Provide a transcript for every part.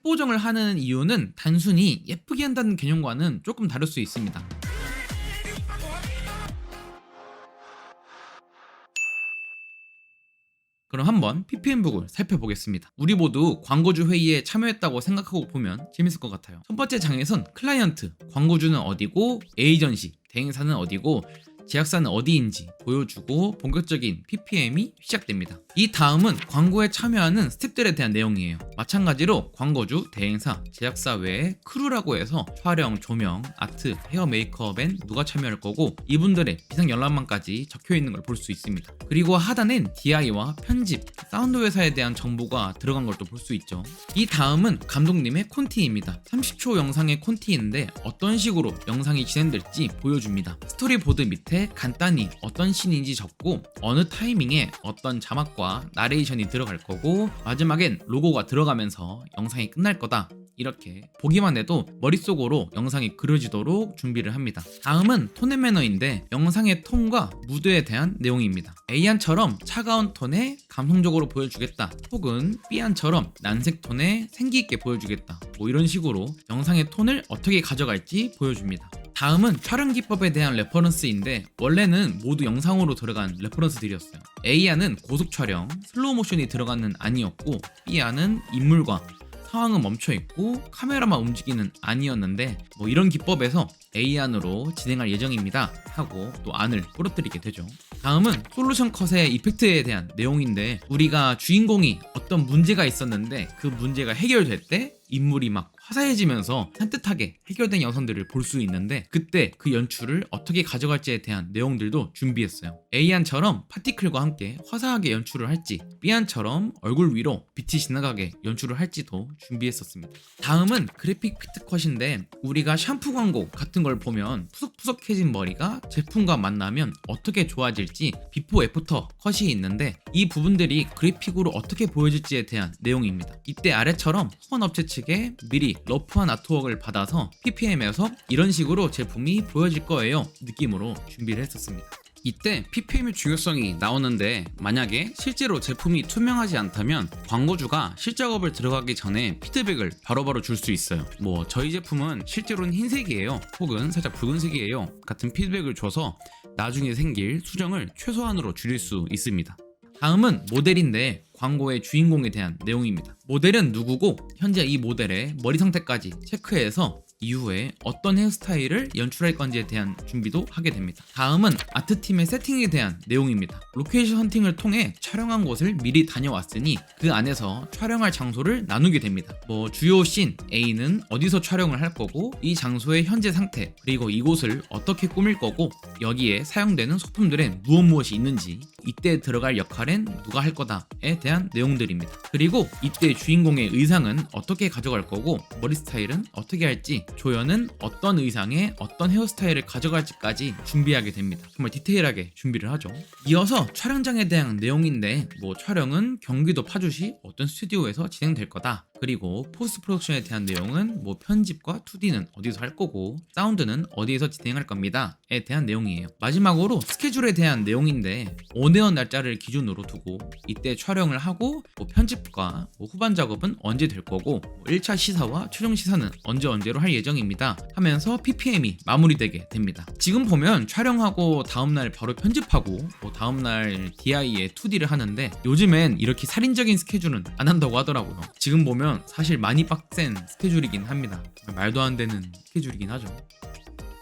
보정을 하는 이유는 단순히 예쁘게 한다는 개념과는 조금 다를 수 있습니다. 그럼 한번 PPM북을 살펴보겠습니다. 우리 모두 광고주 회의에 참여했다고 생각하고 보면 재밌을 것 같아요. 첫 번째 장에선 클라이언트, 광고주는 어디고 에이전시, 대행사는 어디고 제작사는 어디인지 보여주고 본격적인 PPM이 시작됩니다. 이 다음은 광고에 참여하는 스태프들에 대한 내용이에요. 마찬가지로 광고주, 대행사, 제작사 외에 크루라고 해서 촬영, 조명, 아트, 헤어 메이크업엔 누가 참여할 거고 이분들의 비상 연락망까지 적혀있는 걸 볼 수 있습니다. 그리고 하단엔 DI와 편집, 사운드 회사에 대한 정보가 들어간 걸 또 볼 수 있죠. 이 다음은 감독님의 콘티입니다. 30초 영상의 콘티인데 어떤 식으로 영상이 진행될지 보여줍니다. 스토리보드 밑에 간단히 어떤 씬인지 적고 어느 타이밍에 어떤 자막과 나레이션이 들어갈 거고 마지막엔 로고가 들어가면서 영상이 끝날 거다. 이렇게 보기만 해도 머릿속으로 영상이 그려지도록 준비를 합니다. 다음은 톤 앤 매너인데 영상의 톤과 무드에 대한 내용입니다. A안처럼 차가운 톤에 감성적으로 보여주겠다, 혹은 B안처럼 난색 톤에 생기있게 보여주겠다, 뭐 이런 식으로 영상의 톤을 어떻게 가져갈지 보여줍니다. 다음은 촬영 기법에 대한 레퍼런스인데 원래는 모두 영상으로 들어간 레퍼런스들이었어요. A안은 고속 촬영, 슬로우 모션이 들어가는 안이었고 B안은 인물과 상황은 멈춰있고 카메라만 움직이는 안이었는데 뭐 이런 기법에서 A안으로 진행할 예정입니다 하고 또 안을 뿌려뜨리게 되죠. 다음은 솔루션 컷의 이펙트에 대한 내용인데 우리가 주인공이 어떤 문제가 있었는데 그 문제가 해결될 때 인물이 막 화사해지면서 산뜻하게 해결된 영상들을 볼 수 있는데 그때 그 연출을 어떻게 가져갈지에 대한 내용들도 준비했어요. A안처럼 파티클과 함께 화사하게 연출을 할지 B안처럼 얼굴 위로 빛이 지나가게 연출을 할지도 준비했었습니다. 다음은 그래픽 피트 컷인데 우리가 샴푸 광고 같은 걸 보면 푸석푸석해진 머리가 제품과 만나면 어떻게 좋아질지 비포 애프터 컷이 있는데 이 부분들이 그래픽으로 어떻게 보여질지에 대한 내용입니다. 이때 아래처럼 후원업체 측에 미리 러프한 아트웍을 받아서 PPM에서 이런 식으로 제품이 보여질 거예요 느낌으로 준비를 했었습니다. 이때 PPM의 중요성이 나오는데 만약에 실제로 제품이 투명하지 않다면 광고주가 실작업을 들어가기 전에 피드백을 바로바로 줄 수 있어요. 뭐 저희 제품은 실제로는 흰색이에요 혹은 살짝 붉은색이에요 같은 피드백을 줘서 나중에 생길 수정을 최소한으로 줄일 수 있습니다. 다음은 모델인데 광고의 주인공에 대한 내용입니다. 모델은 누구고 현재 이 모델의 머리 상태까지 체크해서 이후에 어떤 헤어스타일을 연출할 건지에 대한 준비도 하게 됩니다. 다음은 아트팀의 세팅에 대한 내용입니다. 로케이션 헌팅을 통해 촬영한 곳을 미리 다녀왔으니 그 안에서 촬영할 장소를 나누게 됩니다. 뭐 주요 씬 A는 어디서 촬영을 할 거고 이 장소의 현재 상태 그리고 이곳을 어떻게 꾸밀 거고 여기에 사용되는 소품들엔 무엇이 있는지 이때 들어갈 역할엔 누가 할 거다에 대한 내용들입니다. 그리고 이때 주인공의 의상은 어떻게 가져갈 거고 머리 스타일은 어떻게 할지 조연은 어떤 의상에 어떤 헤어스타일을 가져갈지까지 준비하게 됩니다. 정말 디테일하게 준비를 하죠. 이어서 촬영장에 대한 내용인데 뭐 촬영은 경기도 파주시 어떤 스튜디오에서 진행될 거다. 그리고 포스트 프로덕션에 대한 내용은 뭐 편집과 2D는 어디서 할 거고 사운드는 어디에서 진행할 겁니다 에 대한 내용이에요. 마지막으로 스케줄에 대한 내용인데 온에어 날짜를 기준으로 두고 이때 촬영을 하고 뭐 편집과 뭐 후반 작업은 언제 될 거고 뭐 1차 시사와 최종 시사는 언제로 할 예정입니다 하면서 PPM이 마무리되게 됩니다. 지금 보면 촬영하고 다음날 바로 편집하고 뭐 다음날 DI에 2D를 하는데 요즘엔 이렇게 살인적인 스케줄은 안 한다고 하더라고요. 지금 보면 사실 많이 빡센 스케줄이긴 합니다. 말도 안 되는 스케줄이긴 하죠.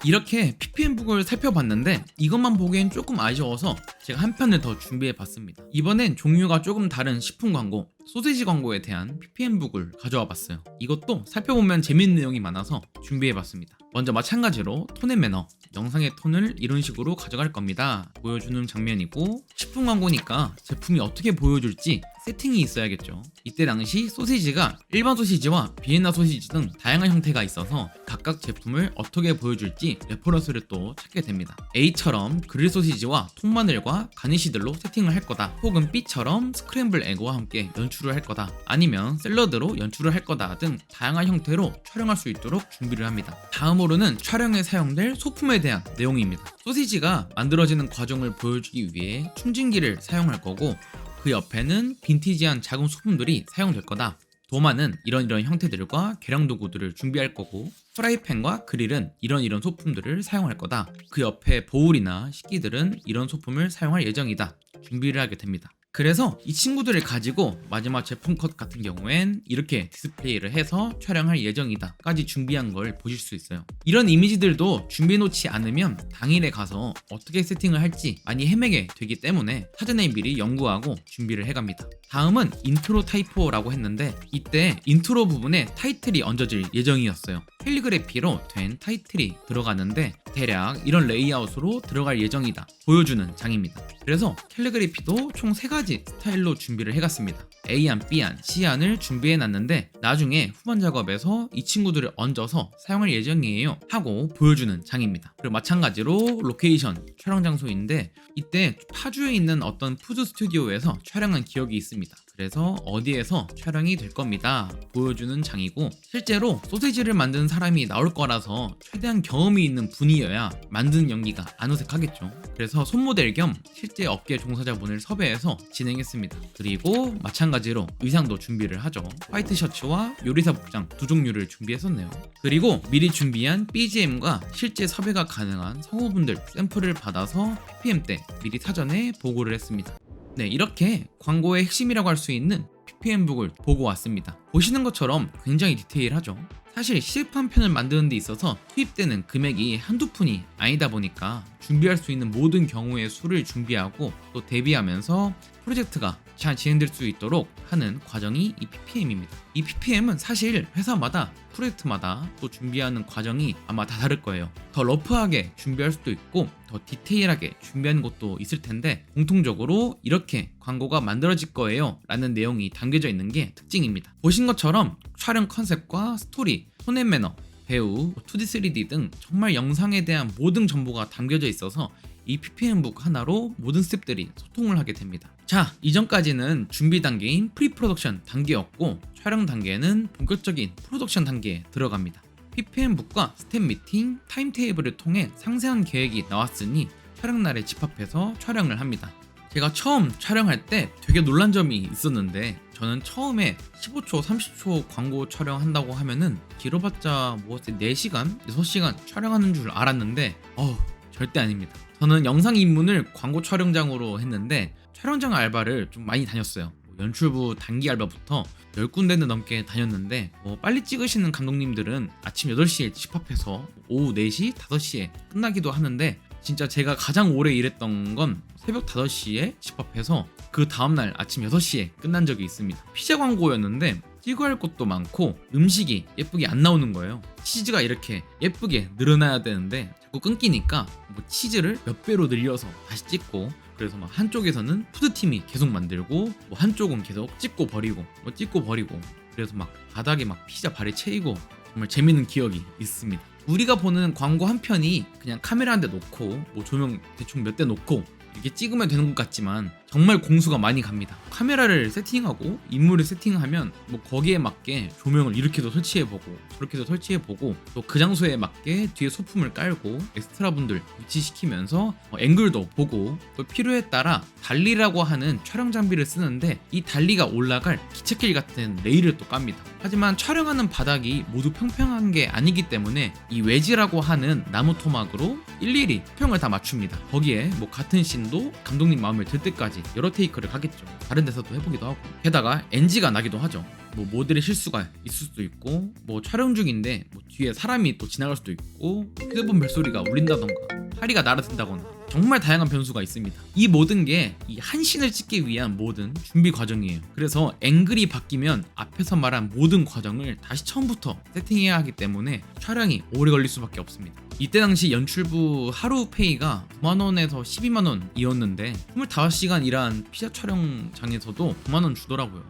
이렇게 PPM북을 살펴봤는데 이것만 보기엔 조금 아쉬워서 제가 한 편을 더 준비해봤습니다. 이번엔 종류가 조금 다른 식품 광고, 소시지 광고에 대한 PPM북을 가져와 봤어요. 이것도 살펴보면 재밌는 내용이 많아서 준비해봤습니다. 먼저 마찬가지로 톤 앤 매너, 영상의 톤을 이런 식으로 가져갈 겁니다 보여주는 장면이고 식품 광고니까 제품이 어떻게 보여줄지 세팅이 있어야겠죠. 이때 당시 소시지가 일반 소시지와 비엔나 소시지 등 다양한 형태가 있어서 각각 제품을 어떻게 보여줄지 레퍼런스를 또 찾게 됩니다. A처럼 그릴 소시지와 통마늘과 가니쉬들로 세팅을 할 거다, 혹은 B처럼 스크램블 에그와 함께 연출을 할 거다, 아니면 샐러드로 연출을 할 거다 등 다양한 형태로 촬영할 수 있도록 준비를 합니다. 다음으로는 촬영에 사용될 소품에 대한 내용입니다. 소시지가 만들어지는 과정을 보여주기 위해 충진기를 사용할 거고 그 옆에는 빈티지한 작은 소품들이 사용될 거다. 도마는 이런 형태들과 계량 도구들을 준비할 거고, 프라이팬과 그릴은 이런 소품들을 사용할 거다. 그 옆에 보울이나 식기들은 이런 소품을 사용할 예정이다. 준비를 하게 됩니다. 그래서 이 친구들을 가지고 마지막 제품 컷 같은 경우엔 이렇게 디스플레이를 해서 촬영할 예정이다 까지 준비한 걸 보실 수 있어요. 이런 이미지들도 준비해 놓지 않으면 당일에 가서 어떻게 세팅을 할지 많이 헤매게 되기 때문에 사전에 미리 연구하고 준비를 해갑니다. 다음은 인트로 타이포라고 했는데, 이때 인트로 부분에 타이틀이 얹어질 예정이었어요. 캘리그래피로 된 타이틀이 들어가는데 대략 이런 레이아웃으로 들어갈 예정이다 보여주는 장입니다. 그래서 캘리그래피도 총 3가지 스타일로 준비를 해갔습니다. A안, B안, C안을 준비해놨는데 나중에 후반 작업에서 이 친구들을 얹어서 사용할 예정이에요 하고 보여주는 장입니다. 그리고 마찬가지로 로케이션, 촬영 장소인데 이때 파주에 있는 어떤 푸드 스튜디오에서 촬영한 기억이 있습니다. 그래서 어디에서 촬영이 될 겁니다 보여주는 장이고, 실제로 소시지를 만드는 사람이 나올 거라서 최대한 경험이 있는 분이어야 만드는 연기가 안 어색하겠죠. 그래서 손모델 겸 실제 업계 종사자분을 섭외해서 진행했습니다. 그리고 마찬가지로 의상도 준비를 하죠. 화이트 셔츠와 요리사 복장 2종류를 준비했었네요. 그리고 미리 준비한 BGM과 실제 섭외가 가능한 성우분들 샘플을 받아서 PPM 때 미리 사전에 보고를 했습니다. 네, 이렇게 광고의 핵심이라고 할 수 있는 PPM북을 보고 왔습니다. 보시는 것처럼 굉장히 디테일하죠. 사실 CF 한 편을 만드는 데 있어서 투입되는 금액이 한두 푼이 아니다 보니까 준비할 수 있는 모든 경우의 수를 준비하고 또 대비하면서 프로젝트가 잘 진행될 수 있도록 하는 과정이 이 PPM입니다. 이 PPM은 사실 회사마다 프로젝트마다 또 준비하는 과정이 아마 다 다를 거예요. 더 러프하게 준비할 수도 있고 더 디테일하게 준비하는 것도 있을 텐데, 공통적으로 이렇게 광고가 만들어질 거예요 라는 내용이 담겨져 있는 게 특징입니다. 보신 것처럼 촬영 컨셉과 스토리, 톤 앤 매너, 배우, 2D, 3D 등 정말 영상에 대한 모든 정보가 담겨져 있어서 이 PPM북 하나로 모든 스텝들이 소통을 하게 됩니다. 자, 이전까지는 준비 단계인 프리 프로덕션 단계였고, 촬영 단계는 본격적인 프로덕션 단계에 들어갑니다. PPM북과 스텝 미팅, 타임 테이블을 통해 상세한 계획이 나왔으니 촬영 날에 집합해서 촬영을 합니다. 제가 처음 촬영할 때 되게 놀란 점이 있었는데, 저는 처음에 15초, 30초 광고 촬영한다고 하면은 길어봤자 4시간, 6시간 촬영하는 줄 알았는데 절대 아닙니다. 저는 영상 입문을 광고 촬영장으로 했는데 촬영장 알바를 좀 많이 다녔어요. 연출부 단기 알바부터 10군데는 넘게 다녔는데, 빨리 찍으시는 감독님들은 아침 8시에 집합해서 오후 4시, 5시에 끝나기도 하는데, 진짜 제가 가장 오래 일했던 건 새벽 5시에 집합해서 그 다음날 아침 6시에 끝난 적이 있습니다. 피자 광고였는데 찍어야 할 것도 많고 음식이 예쁘게 안 나오는 거예요. 치즈가 이렇게 예쁘게 늘어나야 되는데 자꾸 끊기니까 치즈를 몇 배로 늘려서 다시 찍고, 그래서 막 한쪽에서는 푸드팀이 계속 만들고 한쪽은 계속 찍고 버리고 그래서 막 바닥에 막 피자 발에 채이고, 정말 재밌는 기억이 있습니다. 우리가 보는 광고 한 편이 그냥 카메라 한 대 놓고 조명 대충 몇 대 놓고 이렇게 찍으면 되는 것 같지만 정말 공수가 많이 갑니다. 카메라를 세팅하고 인물을 세팅하면 거기에 맞게 조명을 이렇게도 설치해보고 저렇게도 설치해보고, 또 그 장소에 맞게 뒤에 소품을 깔고 엑스트라 분들 위치시키면서 앵글도 보고, 또 필요에 따라 달리라고 하는 촬영 장비를 쓰는데 이 달리가 올라갈 기찻길 같은 레일을 또 깝니다. 하지만 촬영하는 바닥이 모두 평평한 게 아니기 때문에 이 웨지라고 하는 나무 토막으로 일일이 평을 다 맞춥니다. 거기에 같은 씬도 감독님 마음에 들 때까지 여러 테이크를 하겠죠. 다른 데서도 해보기도 하고, 게다가 NG가 나기도 하죠. 모델의 실수가 있을 수도 있고, 촬영 중인데 뒤에 사람이 또 지나갈 수도 있고, 휴대폰 벨소리가 울린다던가 파리가 날아든다거나 정말 다양한 변수가 있습니다. 이 모든 게 이 한 씬을 찍기 위한 모든 준비 과정이에요. 그래서 앵글이 바뀌면 앞에서 말한 모든 과정을 다시 처음부터 세팅해야 하기 때문에 촬영이 오래 걸릴 수밖에 없습니다. 이때 당시 연출부 하루 페이가 9만원에서 12만원이었는데 25시간 일한 피자 촬영장에서도 9만원 주더라고요.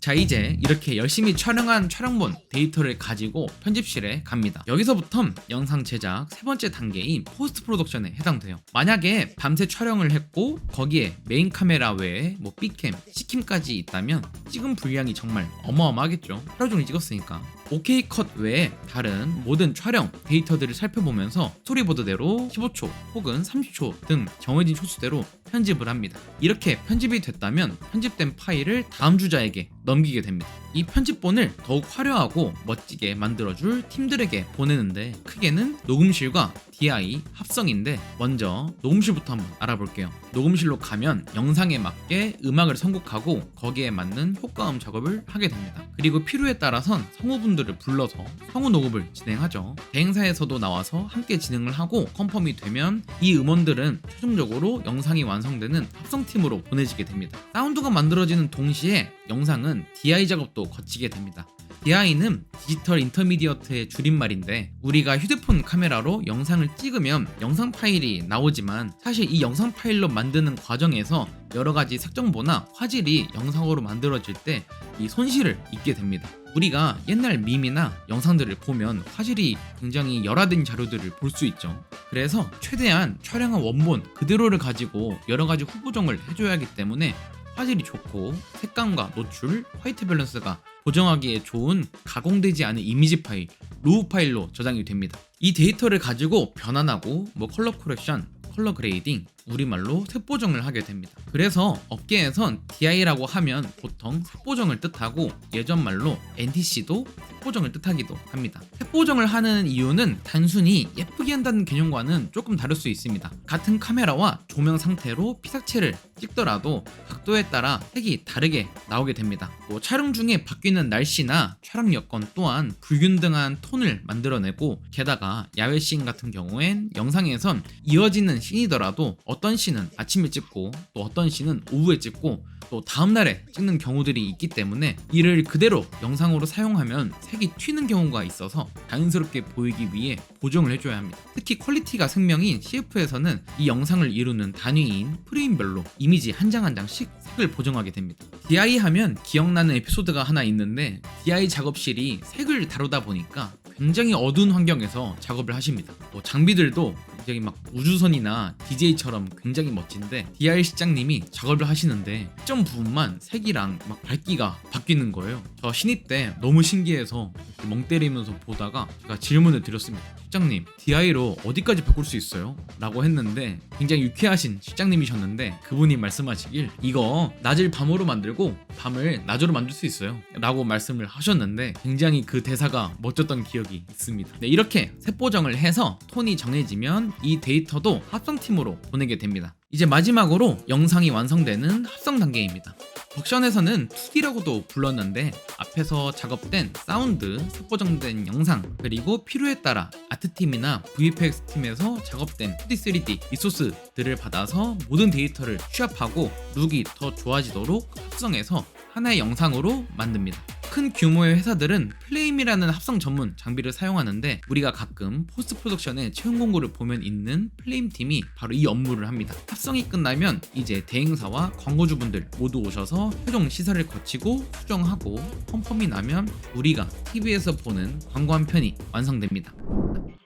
자, 이제 이렇게 열심히 촬영한 촬영본 데이터를 가지고 편집실에 갑니다. 여기서부터 영상 제작 3번째 단계인 포스트 프로덕션에 해당돼요. 만약에 밤새 촬영을 했고 거기에 메인 카메라 외에 B캠, C캠까지 있다면 찍은 분량이 정말 어마어마하겠죠. 하루 종일 찍었으니까. OK 컷 외에 다른 모든 촬영 데이터들을 살펴보면서 스토리보드대로 15초 혹은 30초 등 정해진 초수대로 편집을 합니다. 이렇게 편집이 됐다면 편집된 파일을 다음 주자에게 넘기게 됩니다. 이 편집본을 더욱 화려하고 멋지게 만들어줄 팀들에게 보내는데 크게는 녹음실과 DI 합성인데 먼저 녹음실부터 한번 알아볼게요. 녹음실로 가면 영상에 맞게 음악을 선곡하고 거기에 맞는 효과음 작업을 하게 됩니다. 그리고 필요에 따라선 성우분들을 불러서 성우 녹음을 진행하죠. 대행사에서도 나와서 함께 진행을 하고 컨펌이 되면 이 음원들은 최종적으로 영상이 완성되는 합성팀으로 보내지게 됩니다. 사운드가 만들어지는 동시에 영상은 DI 작업도 거치게 됩니다. DI는 디지털 인터미디어트의 줄임말인데 우리가 휴대폰 카메라로 영상을 찍으면 영상 파일이 나오지만 사실 이 영상 파일로 만드는 과정에서 여러가지 색정보나 화질이 영상으로 만들어질 때 이 손실을 입게 됩니다. 우리가 옛날 밈이나 영상들을 보면 화질이 굉장히 열화된 자료들을 볼 수 있죠. 그래서 최대한 촬영한 원본 그대로를 가지고 여러가지 후보정을 해줘야 하기 때문에 화질이 좋고 색감과 노출, 화이트 밸런스가 보정하기에 좋은 가공되지 않은 이미지 파일, 로우 파일로 저장이 됩니다. 이 데이터를 가지고 변환하고 컬러 코렉션, 컬러 그레이딩, 우리말로 색보정을 하게 됩니다. 그래서 업계에선 DI라고 하면 보통 색보정을 뜻하고 예전 말로 NTC도 색보정을 뜻하기도 합니다. 색보정을 하는 이유는 단순히 예쁘게 한다는 개념과는 조금 다를 수 있습니다. 같은 카메라와 조명 상태로 피사체를 찍더라도 각도에 따라 색이 다르게 나오게 됩니다. 촬영 중에 바뀌는 날씨나 촬영 여건 또한 불균등한 톤을 만들어내고 게다가 야외 씬 같은 경우엔 영상에선 이어지는 씬이더라도 어떤 씬은 아침에 찍고 또 어떤 씬은 오후에 찍고 또 다음날에 찍는 경우들이 있기 때문에 이를 그대로 영상으로 사용하면 색이 튀는 경우가 있어서 자연스럽게 보이기 위해 보정을 해줘야 합니다. 특히 퀄리티가 생명인 CF에서는 이 영상을 이루는 단위인 프레임별로 이미지 한 장 한 장씩 색을 보정하게 됩니다. DI 하면 기억나는 에피소드가 하나 있는데 DI 작업실이 색을 다루다 보니까 굉장히 어두운 환경에서 작업을 하십니다. 장비들도 굉장히 막 우주선이나 DJ처럼 굉장히 멋진데 DI 실장님이 작업을 하시는데 특정 부분만 색이랑 막 밝기가 바뀌는 거예요. 저 신입 때 너무 신기해서 멍 때리면서 보다가 제가 질문을 드렸습니다. 실장님, DI로 어디까지 바꿀 수 있어요? 라고 했는데 굉장히 유쾌하신 실장님이셨는데 그분이 말씀하시길 이거 낮을 밤으로 만들고 밤을 낮으로 만들 수 있어요 라고 말씀을 하셨는데 굉장히 그 대사가 멋졌던 기억이 있습니다. 네, 이렇게 색보정을 해서 톤이 정해지면 이 데이터도 합성팀으로 보내게 됩니다. 이제 마지막으로 영상이 완성되는 합성 단계입니다. 덕션에서는 2D라고도 불렀는데 앞에서 작업된 사운드, 색보정된 영상, 그리고 필요에 따라 아트팀이나 VFX 팀에서 작업된 2D, 3D 리소스들을 받아서 모든 데이터를 취합하고 룩이 더 좋아지도록 합성해서 하나의 영상으로 만듭니다. 큰 규모의 회사들은 플레임이라는 합성 전문 장비를 사용하는데 우리가 가끔 포스트 프로덕션의 채용 공고를 보면 있는 플레임 팀이 바로 이 업무를 합니다. 합성이 끝나면 이제 대행사와 광고주분들 모두 오셔서 최종 시사를 거치고 수정하고 컨펌이 나면 우리가 TV에서 보는 광고 한 편이 완성됩니다.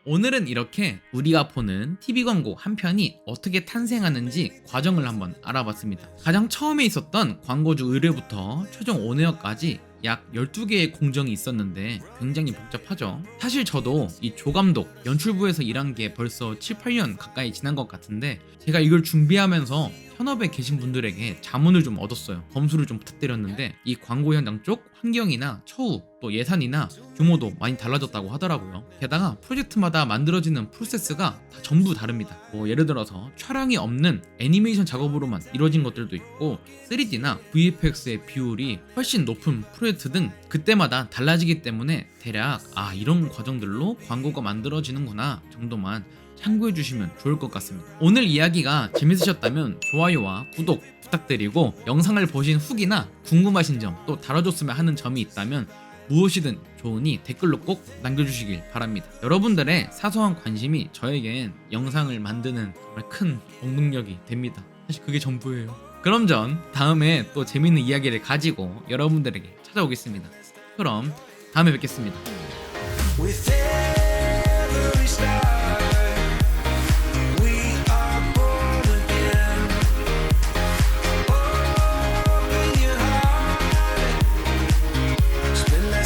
오늘은 이렇게 우리가 보는 TV 광고 한 편이 어떻게 탄생하는지 과정을 한번 알아봤습니다. 가장 처음에 있었던 광고주 의뢰부터 최종 온에어까지 약 12개의 공정이 있었는데 굉장히 복잡하죠. 사실 저도 이 조감독, 연출부에서 일한 게 벌써 7, 8년 가까이 지난 것 같은데 제가 이걸 준비하면서 현업에 계신 분들에게 자문을 좀 얻었어요. 검수를 좀 부탁드렸는데 이 광고 현장 쪽 환경이나 처우, 또 예산이나 규모도 많이 달라졌다고 하더라고요. 게다가 프로젝트마다 만들어지는 프로세스가 다 전부 다릅니다. 예를 들어서 촬영이 없는 애니메이션 작업으로만 이루어진 것들도 있고 3D나 VFX의 비율이 훨씬 높은 프로젝트 등 그때마다 달라지기 때문에 대략 이런 과정들로 광고가 만들어지는구나 정도만 참고해 주시면 좋을 것 같습니다. 오늘 이야기가 재밌으셨다면 좋아요와 구독 부탁드리고 영상을 보신 후기나 궁금하신 점 또 다뤄줬으면 하는 점이 있다면 무엇이든 좋으니 댓글로 꼭 남겨주시길 바랍니다. 여러분들의 사소한 관심이 저에겐 영상을 만드는 정말 큰 원동력이 됩니다. 사실 그게 전부예요. 그럼 전 다음에 또 재밌는 이야기를 가지고 여러분들에게 찾아오겠습니다. 그럼 다음에 뵙겠습니다.